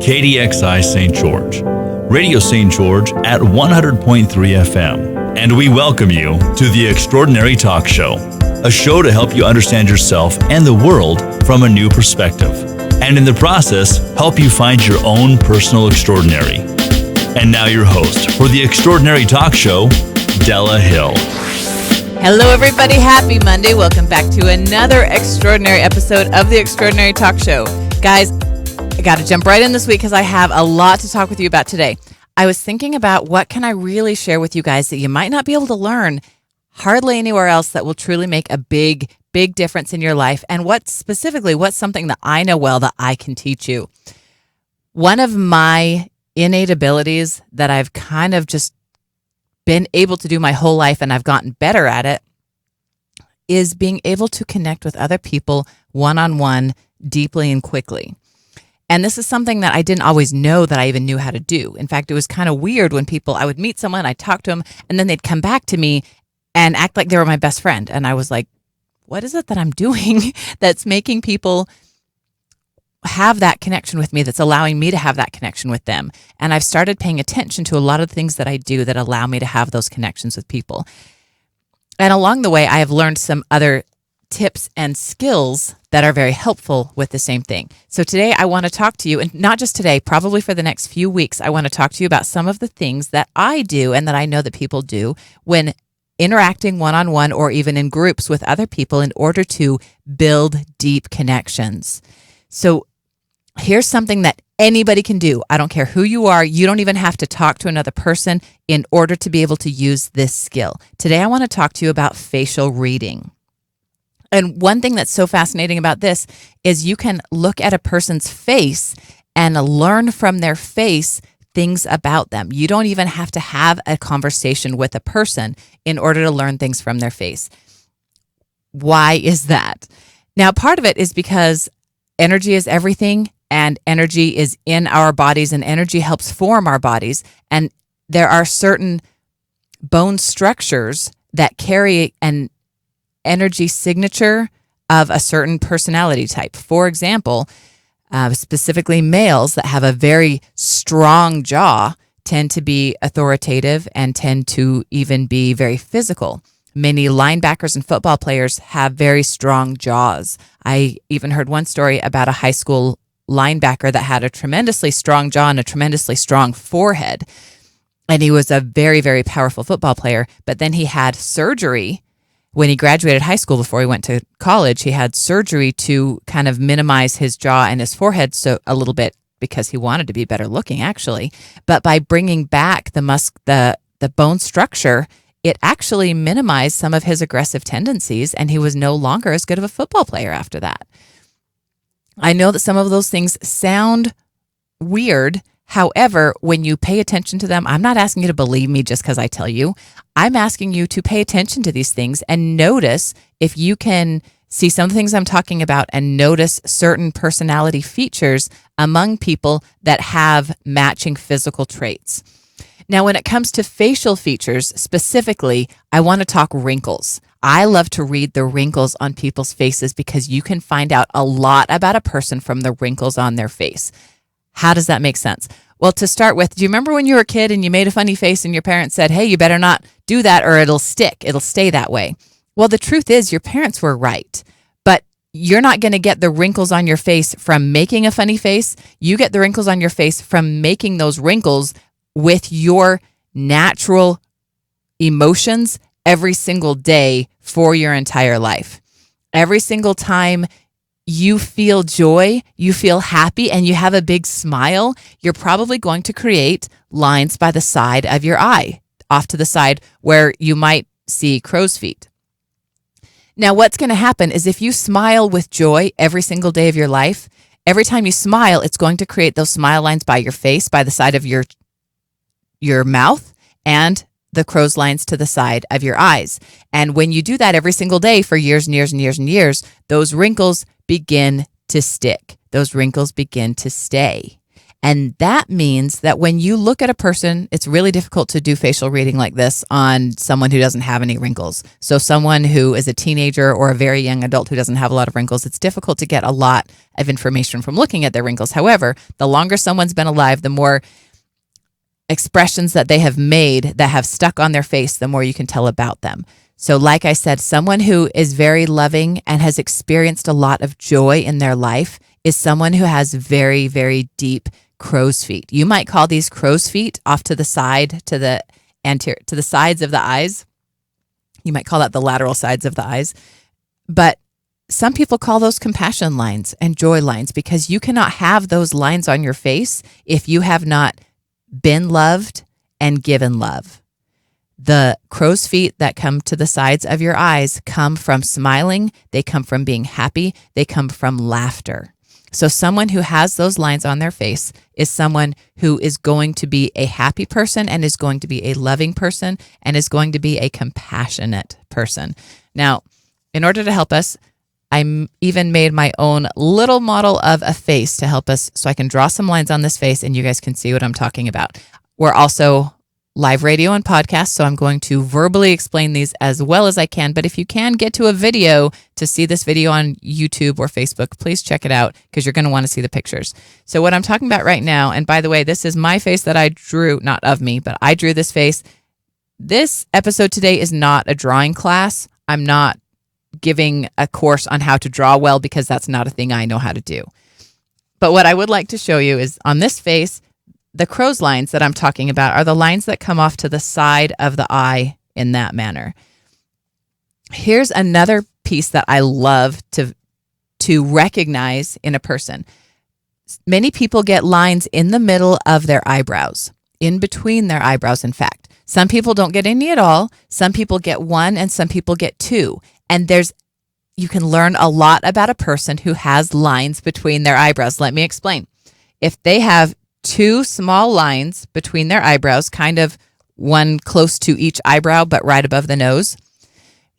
KDXI St. George, Radio St. George at 100.3 FM. And we welcome you to The Extraordinary Talk Show, a show to help you understand yourself and the world from a new perspective, and in the process, help you find your own personal extraordinary. And now your host for The Extraordinary Talk Show, Della Hill. Hello, everybody. Happy Monday. Welcome back to another extraordinary episode of The Extraordinary Talk Show. Guys, I got to jump right in this week because I have a lot to talk with you about today. I was thinking about what can I really share with you guys that you might not be able to learn hardly anywhere else that will truly make a big difference in your life, and what's something that I know well that I can teach you. One of my innate abilities that I've kind of just been able to do my whole life, and I've gotten better at it, is being able to connect with other people one-on-one deeply and quickly. And this is something that I didn't always know that I even knew how to do. In fact, it was kind of weird when I would meet someone, I'd talk to them, and then they'd come back to me and act like they were my best friend. And I was like, what is it that I'm doing that's making people have that connection with me, that's allowing me to have that connection with them? And I've started paying attention to a lot of the things that I do that allow me to have those connections with people. And along the way, I have learned some other tips and skills that are very helpful with the same thing. So today I want to talk to you, and not just today, probably for the next few weeks, I want to talk to you about some of the things that I do and that I know that people do when interacting one-on-one or even in groups with other people in order to build deep connections. So here's something that anybody can do. I don't care who you are. You don't even have to talk to another person in order to be able to use this skill. Today I want to talk to you about facial reading. And one thing that's so fascinating about this is you can look at a person's face and learn from their face things about them. You don't even have to have a conversation with a person in order to learn things from their face. Why is that? Now, part of it is because energy is everything, and energy is in our bodies, and energy helps form our bodies. And there are certain bone structures that carry an energy signature of a certain personality type. For example, specifically males that have a very strong jaw tend to be authoritative and tend to even be very physical. Many linebackers and football players have very strong jaws. I even heard one story about a high school linebacker that had a tremendously strong jaw and a tremendously strong forehead. And he was a very, very powerful football player, but then he had surgery. When he graduated high school, before he went to college, he had surgery to kind of minimize his jaw and his forehead a little bit because he wanted to be better looking, actually. But by bringing back the bone structure, it actually minimized some of his aggressive tendencies, and he was no longer as good of a football player after that. I know that some of those things sound weird. However, when you pay attention to them, I'm not asking you to believe me just because I tell you. I'm asking you to pay attention to these things and notice if you can see some of the things I'm talking about and notice certain personality features among people that have matching physical traits. Now, when it comes to facial features specifically, I want to talk wrinkles. I love to read the wrinkles on people's faces because you can find out a lot about a person from the wrinkles on their face. How does that make sense? Well, to start with, do you remember when you were a kid and you made a funny face and your parents said, hey, you better not do that or it'll stick. It'll stay that way. Well, the truth is your parents were right, but you're not going to get the wrinkles on your face from making a funny face. You get the wrinkles on your face from making those wrinkles with your natural emotions every single day for your entire life. Every single time you feel joy, you feel happy, and you have a big smile, you're probably going to create lines by the side of your eye, off to the side where you might see crow's feet. Now, what's going to happen is if you smile with joy every single day of your life, every time you smile, it's going to create those smile lines by your face, by the side of your mouth, and the crow's lines to the side of your eyes. And when you do that every single day for years and years and years and years, those wrinkles begin to stick. Those wrinkles begin to stay. And that means that when you look at a person, it's really difficult to do facial reading like this on someone who doesn't have any wrinkles. So someone who is a teenager or a very young adult who doesn't have a lot of wrinkles, it's difficult to get a lot of information from looking at their wrinkles. However, the longer someone's been alive, the more expressions that they have made that have stuck on their face, the more you can tell about them. So like I said, someone who is very loving and has experienced a lot of joy in their life is someone who has very, very deep crow's feet. You might call these crow's feet off to the side, to the anterior, to the sides of the eyes. You might call that the lateral sides of the eyes. But some people call those compassion lines and joy lines, because you cannot have those lines on your face if you have not been loved and given love. The crow's feet that come to the sides of your eyes come from smiling. They come from being happy. They come from laughter. So someone who has those lines on their face is someone who is going to be a happy person and is going to be a loving person and is going to be a compassionate person. Now, in order to help us, I even made my own little model of a face to help us, so I can draw some lines on this face and you guys can see what I'm talking about. We're also live radio and podcast, so I'm going to verbally explain these as well as I can. But if you can get to a video to see this video on YouTube or Facebook, please check it out, because you're going to want to see the pictures. So what I'm talking about right now, and by the way, this is my face that I drew, not of me, but I drew this face. This episode today is not a drawing class. I'm not giving a course on how to draw well, because that's not a thing I know how to do. But what I would like to show you is on this face, the crow's lines that I'm talking about are the lines that come off to the side of the eye in that manner. Here's another piece that I love to recognize in a person. Many people get lines in the middle of their eyebrows, in between their eyebrows, in fact. Some people don't get any at all. Some people get one and some people get two. And you can learn a lot about a person who has lines between their eyebrows. Let me explain. If they have two small lines between their eyebrows, kind of one close to each eyebrow, but right above the nose.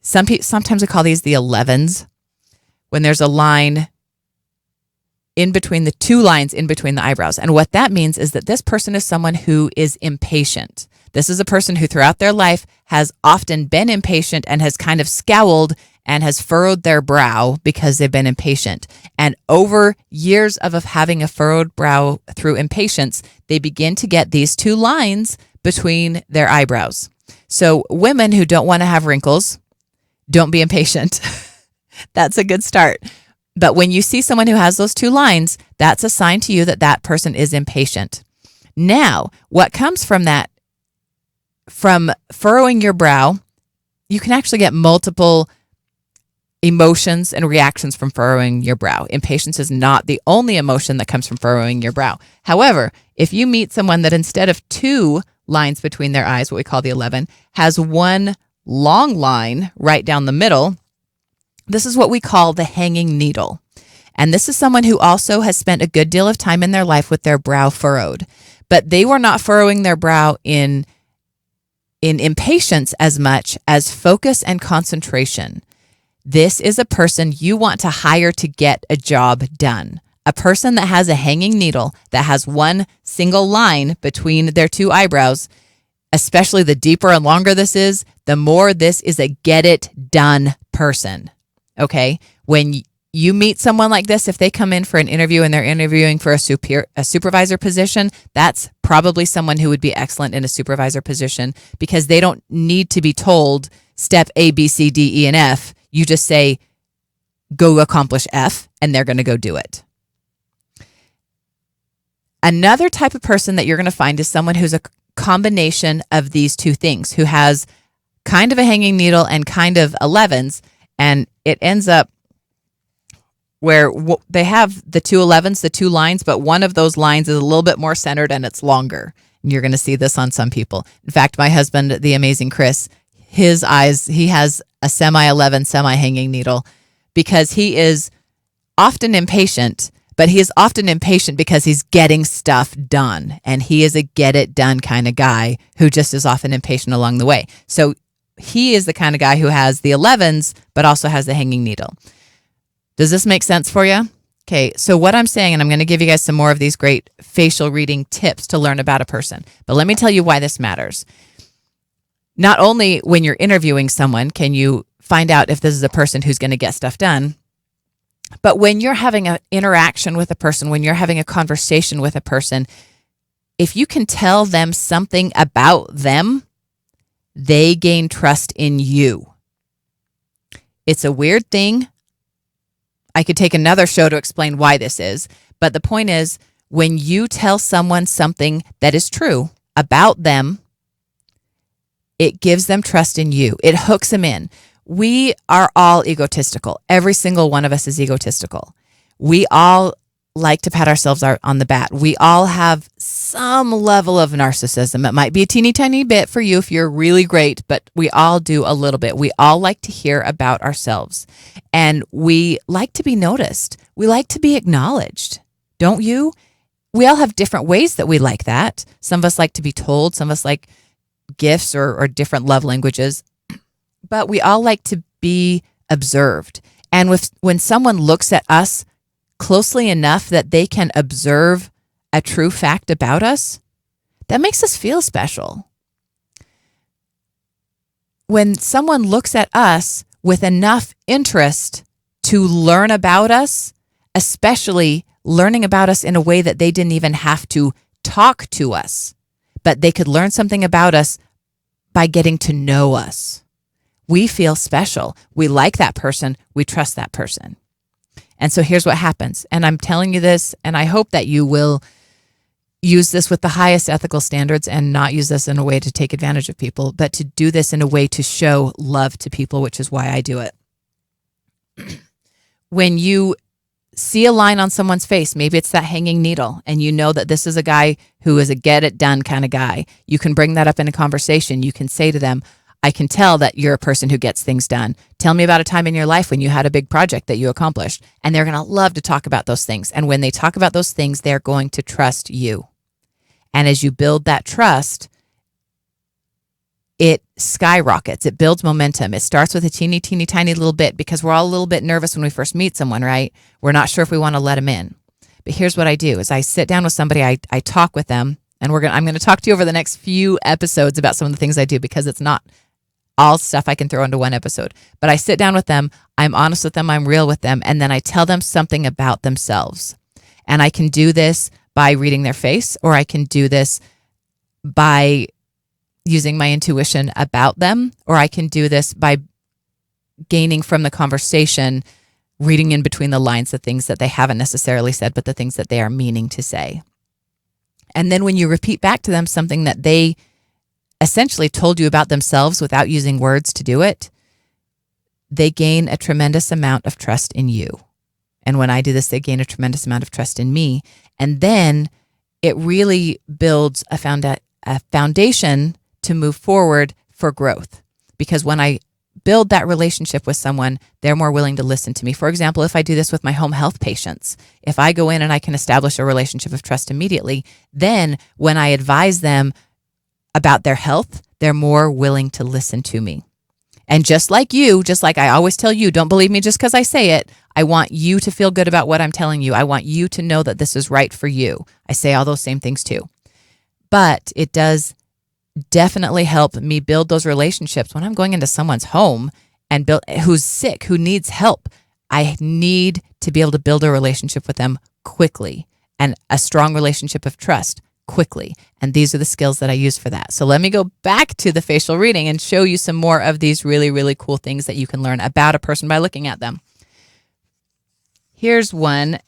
Sometimes we call these the 11s, when there's a line in between the two lines in between the eyebrows. And what that means is that this person is someone who is impatient. This is a person who throughout their life has often been impatient and has kind of scowled and has furrowed their brow because they've been impatient. And over years of having a furrowed brow through impatience, they begin to get these two lines between their eyebrows. So women who don't want to have wrinkles, don't be impatient. That's a good start. But when you see someone who has those two lines, that's a sign to you that that person is impatient. Now, what comes from that, from furrowing your brow, you can actually get multiple emotions and reactions from furrowing your brow. Impatience is not the only emotion that comes from furrowing your brow. However, if you meet someone that instead of two lines between their eyes, what we call the 11, has one long line right down the middle, this is what we call the hanging needle. And this is someone who also has spent a good deal of time in their life with their brow furrowed. But they were not furrowing their brow in impatience as much as focus and concentration. This is a person you want to hire to get a job done. A person that has a hanging needle, that has one single line between their two eyebrows, especially the deeper and longer this is, the more this is a get it done person. Okay? When you meet someone like this, if they come in for an interview and they're interviewing for a supervisor position, that's probably someone who would be excellent in a supervisor position, because they don't need to be told step A, B, C, D, E, and F. You just say, go accomplish F, and they're going to go do it. Another type of person that you're going to find is someone who's a combination of these two things, who has kind of a hanging needle and kind of 11s, and it ends up where they have the two 11s, the two lines, but one of those lines is a little bit more centered and it's longer. And you're going to see this on some people. In fact, my husband, the amazing Chris, his eyes, he has a semi-11, semi-hanging needle, because he is often impatient, but he is often impatient because he's getting stuff done. And he is a get-it-done kind of guy who just is often impatient along the way. So he is the kind of guy who has the 11s, but also has the hanging needle. Does this make sense for you? Okay, so what I'm saying, and I'm going to give you guys some more of these great facial reading tips to learn about a person, but let me tell you why this matters. Not only when you're interviewing someone can you find out if this is a person who's going to get stuff done, but when you're having an interaction with a person, when you're having a conversation with a person, if you can tell them something about them, they gain trust in you. It's a weird thing. I could take another show to explain why this is, but the point is, when you tell someone something that is true about them, it gives them trust in you. It hooks them in. We are all egotistical. Every single one of us is egotistical. We all like to pat ourselves on the back. We all have some level of narcissism. It might be a teeny tiny bit for you if you're really great, but we all do a little bit. We all like to hear about ourselves, and we like to be noticed. We like to be acknowledged. Don't you? We all have different ways that we like that. Some of us like to be told. Some of us like gifts or different love languages, but we all like to be observed. And when someone looks at us closely enough that they can observe a true fact about us, that makes us feel special. When someone looks at us with enough interest to learn about us, especially learning about us in a way that they didn't even have to talk to us, but they could learn something about us by getting to know us, we feel special. We like that person. We trust that person. And so here's what happens. And I'm telling you this, and I hope that you will use this with the highest ethical standards and not use this in a way to take advantage of people, but to do this in a way to show love to people, which is why I do it. When you see a line on someone's face, maybe it's that hanging needle, and you know that this is a guy who is a get it done kind of guy, you can bring that up in a conversation. You can say to them, I can tell that you're a person who gets things done. Tell me about a time in your life when you had a big project that you accomplished. And they're going to love to talk about those things. And when they talk about those things, they're going to trust you. And as you build that trust, it skyrockets. It builds momentum. It starts with a teeny, teeny, tiny little bit, because we're all a little bit nervous when we first meet someone, right? We're not sure if we want to let them in. But here's what I do is I sit down with somebody, I talk with them, and I'm going to talk to you over the next few episodes about some of the things I do, because it's not all stuff I can throw into one episode. But I sit down with them, I'm honest with them, I'm real with them, and then I tell them something about themselves. And I can do this by reading their face, or I can do this by using my intuition about them, or I can do this by gaining from the conversation, reading in between the lines the things that they haven't necessarily said, but the things that they are meaning to say. And then when you repeat back to them something that they essentially told you about themselves without using words to do it, they gain a tremendous amount of trust in you. And when I do this, they gain a tremendous amount of trust in me. And then it really builds a foundation to move forward for growth. Because when I build that relationship with someone, they're more willing to listen to me. For example, if I do this with my home health patients, if I go in and I can establish a relationship of trust immediately, then when I advise them about their health, they're more willing to listen to me. And just like I always tell you, don't believe me just because I say it. I want you to feel good about what I'm telling you. I want you to know that this is right for you. I say all those same things too. But it does definitely help me build those relationships when I'm going into someone's home and who's sick, who needs help. I need to be able to build a relationship with them quickly, and a strong relationship of trust quickly. And these are the skills that I use for that. So let me go back to the facial reading and show you some more of these really, really cool things that you can learn about a person by looking at them. Here's one.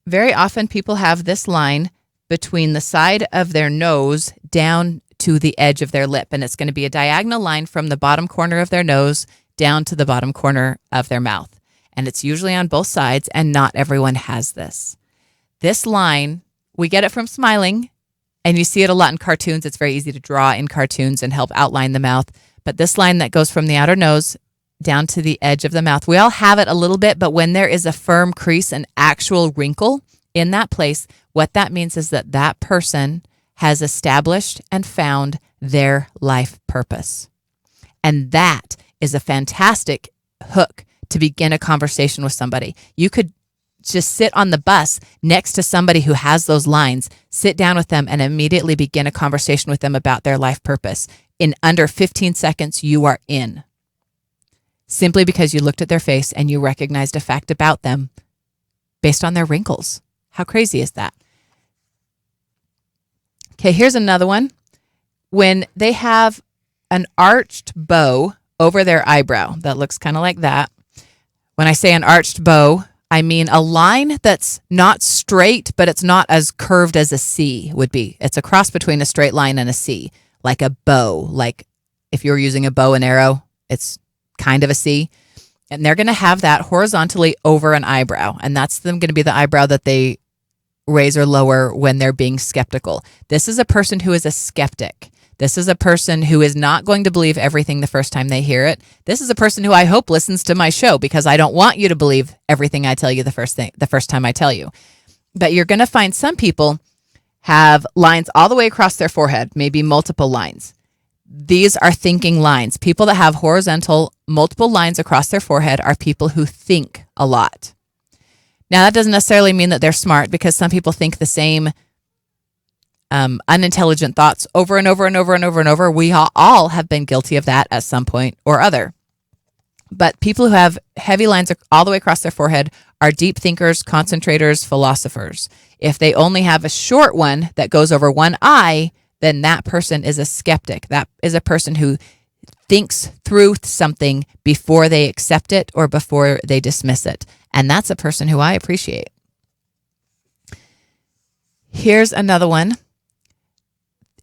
Very often people have this line between the side of their nose down to the edge of their lip. And it's going to be a diagonal line from the bottom corner of their nose down to the bottom corner of their mouth. And it's usually on both sides, and not everyone has this. This line, we get it from smiling, and you see it a lot in cartoons. It's very easy to draw in cartoons and help outline the mouth. But this line that goes from the outer nose down to the edge of the mouth, we all have it a little bit, but when there is a firm crease, an actual wrinkle in that place, what that means is that that person has established and found their life purpose. And that is a fantastic hook to begin a conversation with somebody. You could just sit on the bus next to somebody who has those lines, sit down with them and immediately begin a conversation with them about their life purpose. In under 15 seconds, you are in. Simply because you looked at their face and you recognized a fact about them based on their wrinkles. How crazy is that? Okay, here's another one. When they have an arched bow over their eyebrow, that looks kind of like that. When I say an arched bow, I mean a line that's not straight, but it's not as curved as a C would be. It's a cross between a straight line and a C, like a bow. Like if you were using a bow and arrow, it's kind of a C. And they're going to have that horizontally over an eyebrow. And that's going to be the eyebrow that they raise or lower when they're being skeptical. This is a person who is a skeptic. This is a person who is not going to believe everything the first time they hear it. This is a person who I hope listens to my show, because I don't want you to believe everything I tell you the first time I tell you. But you're going to find some people have lines all the way across their forehead, maybe multiple lines. These are thinking lines. People that have horizontal multiple lines across their forehead are people who think a lot. Now, that doesn't necessarily mean that they're smart, because some people think the same unintelligent thoughts over and over and over and over and over. We all have been guilty of that at some point or other. But people who have heavy lines all the way across their forehead are deep thinkers, concentrators, philosophers. If they only have a short one that goes over one eye, then that person is a skeptic. That is a person who thinks through something before they accept it or before they dismiss it. And that's a person who I appreciate. Here's another one.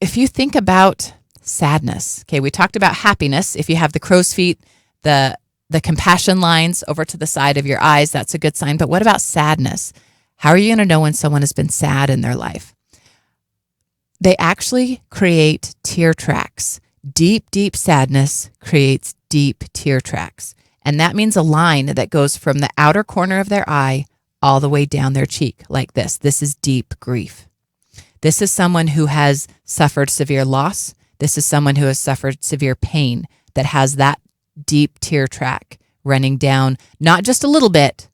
If you think about sadness, okay, we talked about happiness. If you have the crow's feet, the compassion lines over to the side of your eyes, that's a good sign. But what about sadness? How are you going to know when someone has been sad in their life? They actually create tear tracks. Deep, deep sadness creates deep tear tracks. And that means a line that goes from the outer corner of their eye all the way down their cheek, like this. This is deep grief. This is someone who has suffered severe loss. This is someone who has suffered severe pain that has that deep tear track running down, not just a little bit,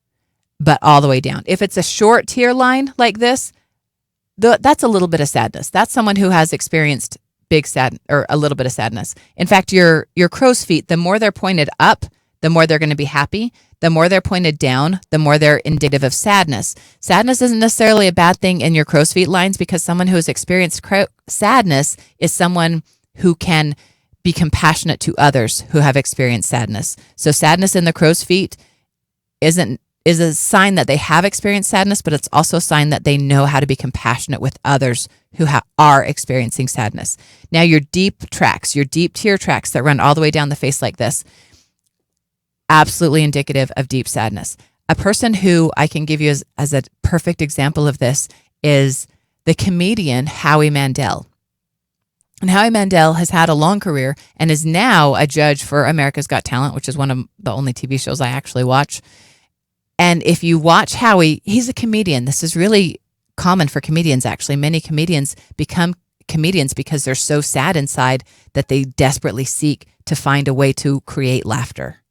but all the way down. If it's a short tear line like this, that's a little bit of sadness. That's someone who has experienced big sad or a little bit of sadness. In fact, your crow's feet, the more they're pointed up, the more they're going to be happy. The more they're pointed down, the more they're indicative of sadness. Sadness isn't necessarily a bad thing in your crow's feet lines, because someone who has experienced sadness is someone who can be compassionate to others who have experienced sadness. So sadness in the crow's feet is a sign that they have experienced sadness, but it's also a sign that they know how to be compassionate with others who are experiencing sadness. Now, your deep tracks, your deep tear tracks that run all the way down the face like this, absolutely indicative of deep sadness. A person who I can give you as a perfect example of this is the comedian Howie Mandel. And Howie Mandel has had a long career and is now a judge for America's Got Talent, which is one of the only TV shows I actually watch. And if you watch Howie, he's a comedian. This is really common for comedians, actually. Many comedians become comedians because they're so sad inside that they desperately seek to find a way to create laughter.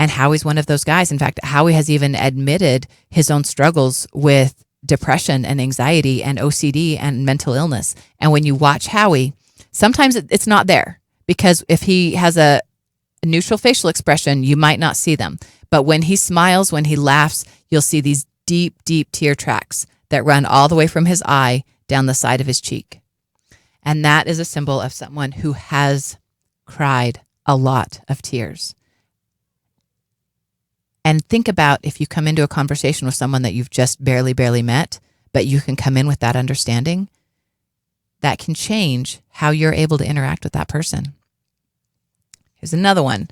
And Howie's one of those guys. In fact, Howie has even admitted his own struggles with depression and anxiety and OCD and mental illness. And when you watch Howie, sometimes it's not there, because if he has a neutral facial expression, you might not see them. But when he smiles, when he laughs, you'll see these deep, deep tear tracks that run all the way from his eye down the side of his cheek. And that is a symbol of someone who has cried a lot of tears. And think about if you come into a conversation with someone that you've just barely met, but you can come in with that understanding, that can change how you're able to interact with that person. Here's another one.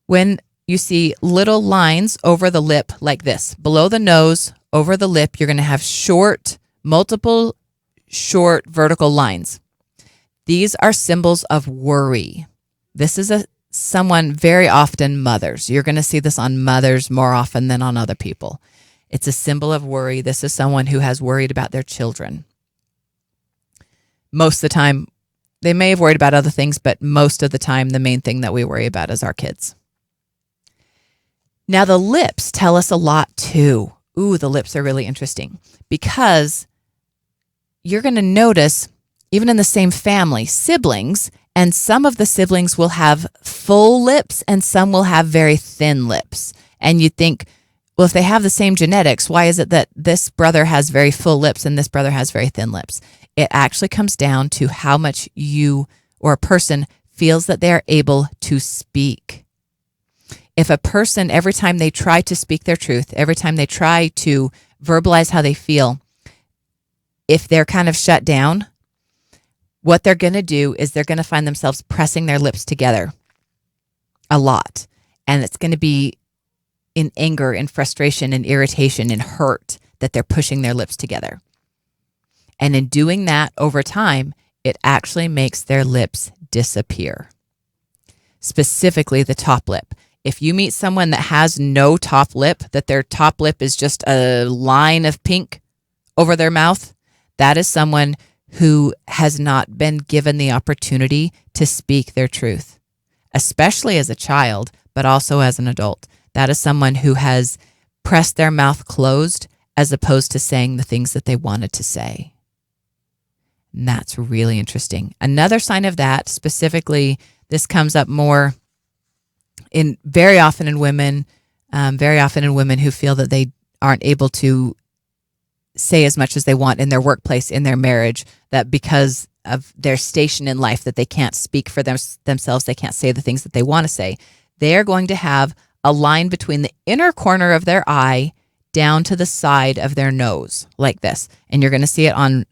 When you see little lines over the lip like this, below the nose, over the lip, you're going to have multiple short vertical lines. These are symbols of worry. This is someone, very often mothers. You're going to see this on mothers more often than on other people. It's a symbol of worry. This is someone who has worried about their children. Most of the time, they may have worried about other things, but most of the time, the main thing that we worry about is our kids. Now, the lips tell us a lot too. Ooh, the lips are really interesting because you're going to notice, even in the same family, siblings, and some of the siblings will have full lips and some will have very thin lips. And you think, well, if they have the same genetics, why is it that this brother has very full lips and this brother has very thin lips? It actually comes down to how much you or a person feels that they are able to speak. If a person, every time they try to speak their truth, every time they try to verbalize how they feel, if they're kind of shut down, what they're going to do is they're going to find themselves pressing their lips together a lot. And it's going to be in anger and frustration and irritation and hurt that they're pushing their lips together. And in doing that over time, it actually makes their lips disappear. Specifically the top lip. If you meet someone that has no top lip, that their top lip is just a line of pink over their mouth, that is someone who has not been given the opportunity to speak their truth, especially as a child, but also as an adult. That is someone who has pressed their mouth closed as opposed to saying the things that they wanted to say. And that's really interesting. Another sign of that, specifically, this comes up more very often in women who feel that they aren't able to say as much as they want in their workplace, in their marriage, that because of their station in life, that they can't speak for themselves, they can't say the things that they want to say. They're going to have a line between the inner corner of their eye down to the side of their nose, like this. And you're going to see it on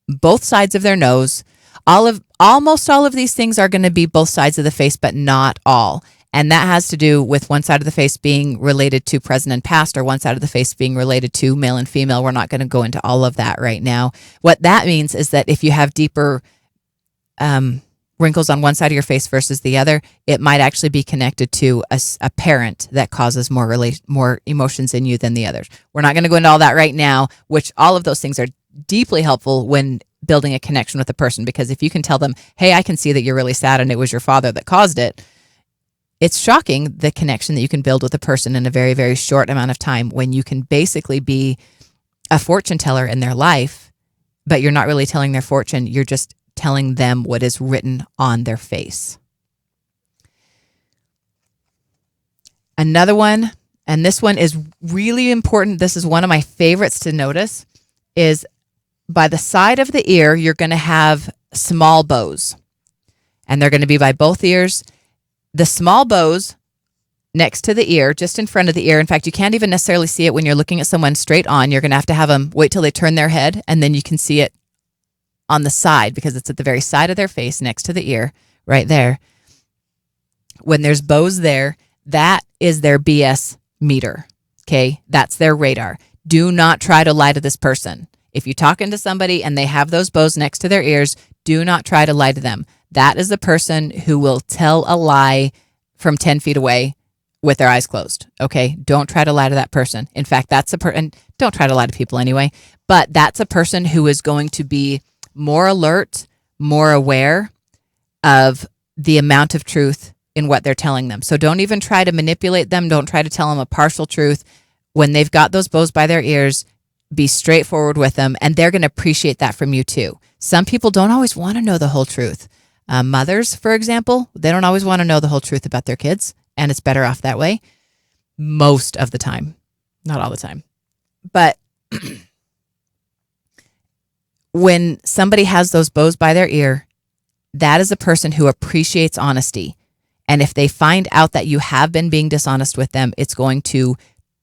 both sides of their nose. Almost all of these things are going to be both sides of the face, but not all. And that has to do with one side of the face being related to present and past, or one side of the face being related to male and female. We're not going to go into all of that right now. What that means is that if you have deeper wrinkles on one side of your face versus the other, it might actually be connected to a parent that causes more emotions in you than the others. We're not going to go into all that right now, which all of those things are deeply helpful when building a connection with a person, because if you can tell them, hey, I can see that you're really sad and it was your father that caused it, it's shocking the connection that you can build with a person in a very, very short amount of time when you can basically be a fortune teller in their life, but you're not really telling their fortune. You're just telling them what is written on their face. Another one, and this one is really important. This is one of my favorites to notice, is by the side of the ear, you're going to have small bows, and they're going to be by both ears. The small bows next to the ear, just in front of the ear. In fact, you can't even necessarily see it when you're looking at someone straight on. You're going to have them wait till they turn their head, and then you can see it on the side because it's at the very side of their face next to the ear, right there. When there's bows there, that is their BS meter, okay? That's their radar. Do not try to lie to this person. If you're talking to somebody and they have those bows next to their ears, do not try to lie to them. That is the person who will tell a lie from 10 feet away with their eyes closed, okay? Don't try to lie to that person. In fact, that's and don't try to lie to people anyway, but that's a person who is going to be more alert, more aware of the amount of truth in what they're telling them. So don't even try to manipulate them. Don't try to tell them a partial truth. When they've got those bows by their ears, be straightforward with them, and they're going to appreciate that from you too. Some people don't always want to know the whole truth. Mothers, for example, they don't always want to know the whole truth about their kids, and it's better off that way most of the time. Not all the time. But when somebody has those bows by their ear, that is a person who appreciates honesty. And if they find out that you have been being dishonest with them, it's going to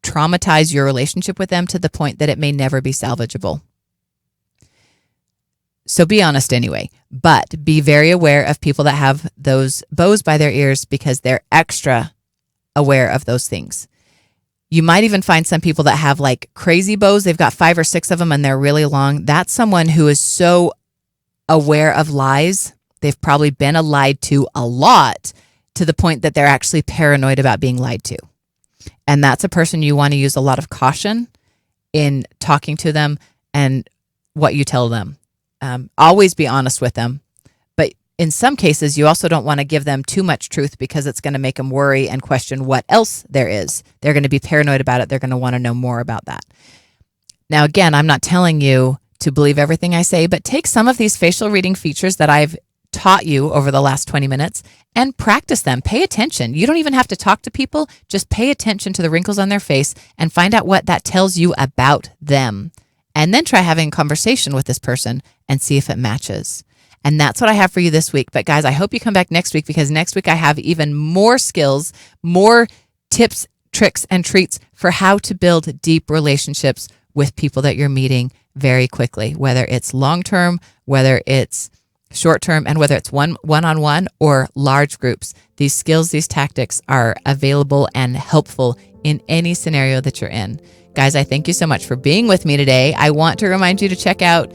traumatize your relationship with them to the point that it may never be salvageable. So be honest anyway, but be very aware of people that have those bows by their ears because they're extra aware of those things. You might even find some people that have like crazy bows. They've got 5 or 6 of them and they're really long. That's someone who is so aware of lies. They've probably been lied to a lot to the point that they're actually paranoid about being lied to. And that's a person you want to use a lot of caution in talking to them and what you tell them. Always be honest with them, but in some cases, you also don't want to give them too much truth because it's going to make them worry and question what else there is. They're going to be paranoid about it. They're going to want to know more about that. Now, again, I'm not telling you to believe everything I say, but take some of these facial reading features that I've taught you over the last 20 minutes and practice them. Pay attention. You don't even have to talk to people. Just pay attention to the wrinkles on their face and find out what that tells you about them. And then try having a conversation with this person and see if it matches. And that's what I have for you this week. But guys, I hope you come back next week, because next week I have even more skills, more tips, tricks, and treats for how to build deep relationships with people that you're meeting very quickly, whether it's long-term, whether it's short-term, and whether it's one-on-one or large groups. These skills, these tactics are available and helpful in any scenario that you're in. Guys, I thank you so much for being with me today. I want to remind you to check out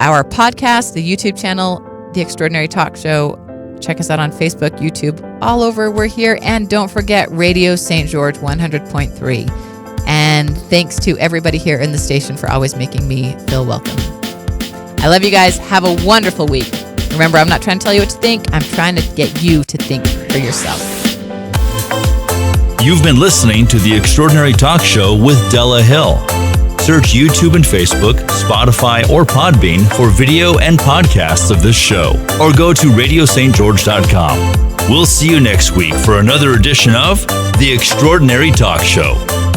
our podcast, the YouTube channel, The Extraordinary Talk Show. Check us out on Facebook, YouTube, all over. We're here. And don't forget Radio St. George 100.3. And thanks to everybody here in the station for always making me feel welcome. I love you guys. Have a wonderful week. Remember, I'm not trying to tell you what to think. I'm trying to get you to think for yourself. You've been listening to The Extraordinary Talk Show with Della Hill. Search YouTube and Facebook, Spotify, or Podbean for video and podcasts of this show, or go to radiostgeorge.com. We'll see you next week for another edition of The Extraordinary Talk Show.